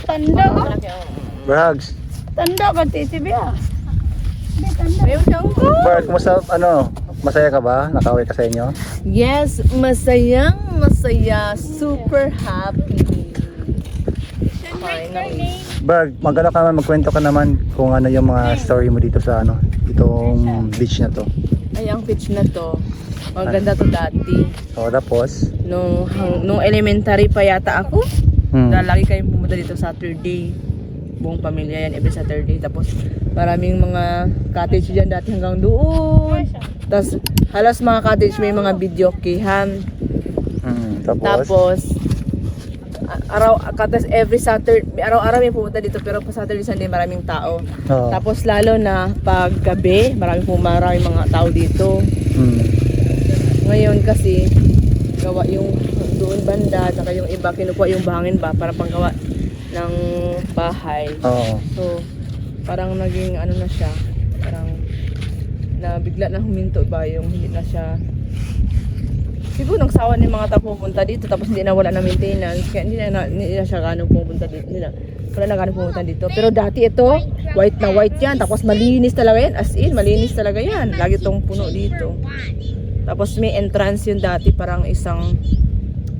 Tanda ka? Brags. Tanda ka, Titi Bea. Brad, kumusta, masaya ka ba? Nakauwi ka sa inyo? Yes, masaya. Super happy. Finally. Brad, magkwento ka naman kung ano yung mga story mo dito sa itong beach na to. Ay, ang beach na to. Maganda to dati. So, tapos? Nung elementary pa yata ako. Dahil lagi kayong pumunta dito Saturday. Buong pamilya yan every Saturday. Tapos maraming mga cottage dyan dati hanggang doon. Tapos halos mga cottage may mga video kihan. Tapos every Saturday, araw-araw may pumunta dito pero pa Saturday Sunday maraming tao. Tapos lalo na pag gabi, maraming mga tao dito. Ngayon kasi gawa yung doon banda, saka yung iba kinukuha yung buhangin ba para panggawa ng bahay. So parang naging ano na siya, parang bigla na huminto ba yung hindi na siya. Siguro nang sawa ng mga tao pupunta dito tapos hindi na wala na maintenance kaya hindi na siya ganong pupunta dito wala na ganong pupunta dito. Pero dati ito white na white yan, tapos malinis talaga yan, as in malinis talaga yan, lagi tong puno dito. Tapos may entrance yun dati, parang isang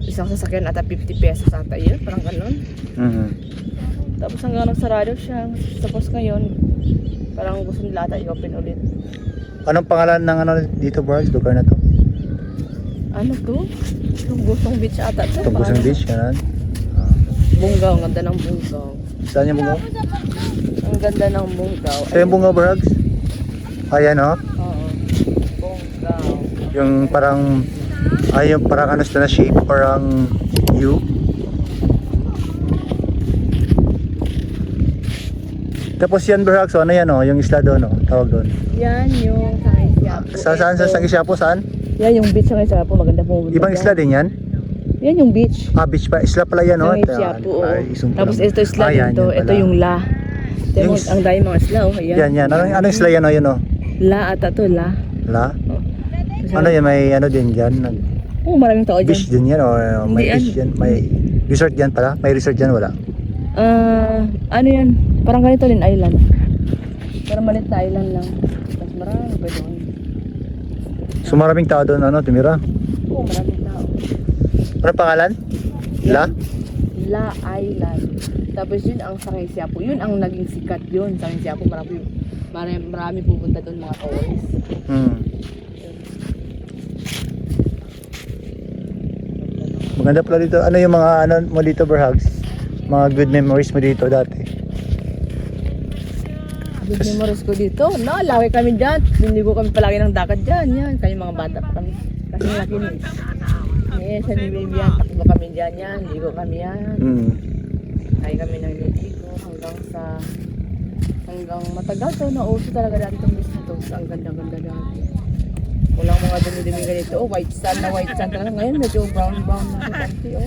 sasakyan ata 50 pesos ata yun, parang gano'n. Tapos hanggang nagsarado siya. Tapos ngayon parang gusto nila ata i-open ulit. Anong pangalan ng dito, Brad? Lugar na to? Ano to? Tunggusong Beach ata to. Tunggusong Beach, ganun. Bungaw, ang ganda ng Bungaw. Saan yung bungaw? Ang ganda ng Bungaw. Saan yung bungaw, Brad? Ayan, Oo. Bungaw. Yung parang ano na shape, parang U. Tapos yan, Brad, so ano yan, yung isla doon, tawag doon. Yan yung Sangisyapo. Saan sa Sangisyapo, saan? Yan yung beach ng Sangisyapo, maganda pumunta. Ibang isla din yan? Yan yung beach. Beach pa, isla pala yan, Sangisyapo, oo. Tapos ito isla dito, ito yung La. Ang dahil mga isla, ayan. Yan. Anong isla yan, yun, La ata to, La. La? Ano yan, may din dyan? Maraming tao dyan. Beach din yan, o may beach yan? May resort yan pala? May resort yan, wala? Ano yan? Parang ganito din island. Pero maliit na island lang. Tapos marami pa doon. So maraming tao doon, tumira? Oo, maraming tao. Ano pangalan? La? La Island. Tapos yun ang Sangisyapo. Yun ang naging sikat yun. Sangisyapo, marami pupunta doon mga tourists. Maganda pala dito. Ano yung mga mo dito, Berhags? Mga good memories mo dito dati? Good memories ko dito. Laki kami dyan. Niligo kami palagi ng dagat dyan. Yan. Kaya mga bata pa kami. Kasi laki ni. Sa ni Baby yan. Takbo kami dyan yan. Ligo kami yan. Kaya kami nang niligo hanggang matagal to. Nauso talaga dati itong beach na to. Ang ganda-ganda dati. Walang mga dumi-dumi ganito. White sand talaga. Ngayon medyo brown na konti.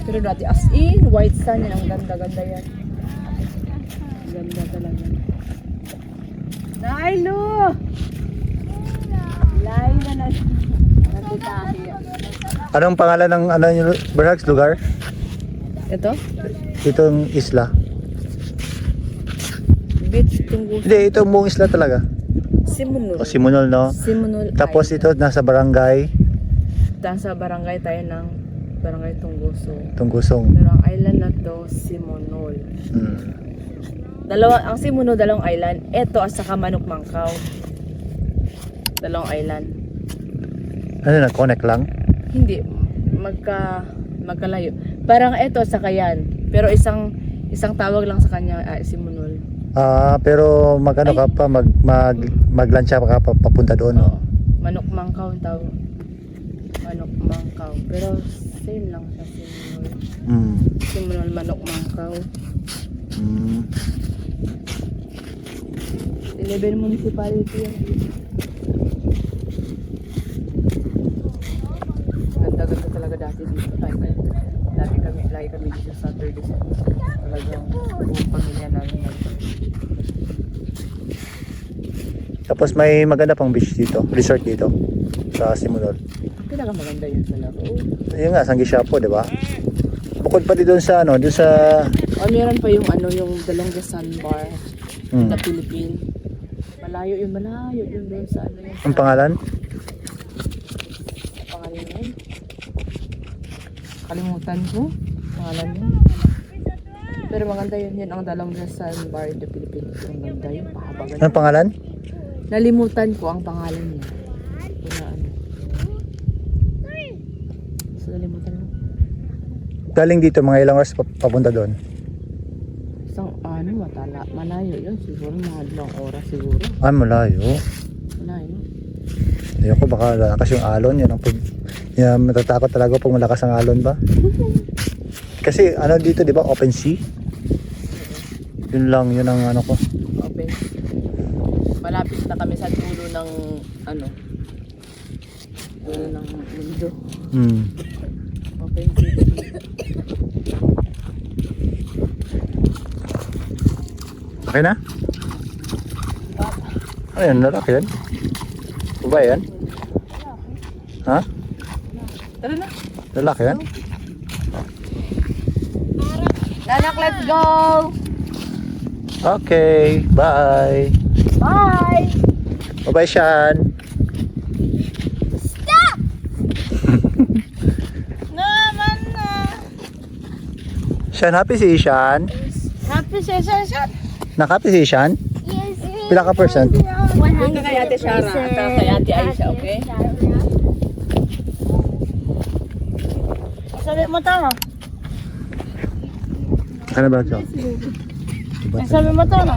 Pero dati as in, white sand yan. Ang ganda-ganda yan. Ganda talaga. Nailo! Laila na. Natitahi. Anong pangalan ng yung Berhags lugar? Ito? Itong isla? Beach Tunggusong. Hindi, itong buong isla talaga. Simunol. Simunol, no? Simunol. Tapos ito, nasa barangay? Nasa barangay tayo ng barangay Tunggusong. Tunggusong. Pero ang island na to, Simunol. Ang Simunol, dalawang island. Ito at saka Manok Mangkaw. Dalawang island. Ano na, connect lang? Hindi. Magkalayo. Parang ito at saka yan. Pero isang tawag lang sa kanya, Simunol. Pero magano ka pa, maglansya ka pa papunta doon, no? Manok Mangkaw ang tawag. Manok Mangkaw. Pero same lang sa Simunol. Simunol, Manok Mangkaw. 11 municipality yan. Ganda-ganda talaga dati dito. Lagi kami dito sa Saturday. Talagang buong pamilya namin. Tapos may maganda pang beach dito, resort dito sa Simunol. Pinakamaganda yun sa laro. Ayun nga, Sanggi Siapo, di ba? Bukod pa dito sa ano, doon sa... O, meron pa yung ano, yung The Longest Sandbar Hmm. sa Philippines. Malayo yun doon sa ano yun. Ang pangalan? Pangalan yun? Kalimutan ko. Pangalan yun. Pero maganda yun ang The Longest Sandbar in the Philippines. Ang ganda yun, pahabagan. Anong pangalan? Nalimutan ko ang pangalan niya. Kung na ano. So, nalimutan ko. Galing dito, mga ilang oras papunta doon. Isang ano, malayo yun. Siguro mga 2 oras siguro. Ah, malayo. Malayo. Ayoko, baka lakas yung alon. Yan ang matatakot talaga pag malakas ang alon ba? Kasi ano dito, di ba, open sea? Yun lang, yun ang ano ko. Open. Malapit na kami sa dulo ng ano. Dulo ng mundo. Hmm. Open sea. Okay na? Ano yun, lalaki yan? Babae yan? Ha? Tara na. Lalaki yan? Nanak, let's go! Okay, bye! Bye! Bye-bye, Sean! Naman na. Sean, happy si Sean? Happy session. Nakapi si Sean? Yes. Pila ka percent? Punta kay Ate Shara at kay Ate Aisha, okay? Sabi mo to, no? Ano ba ito? Sabi mo to, no?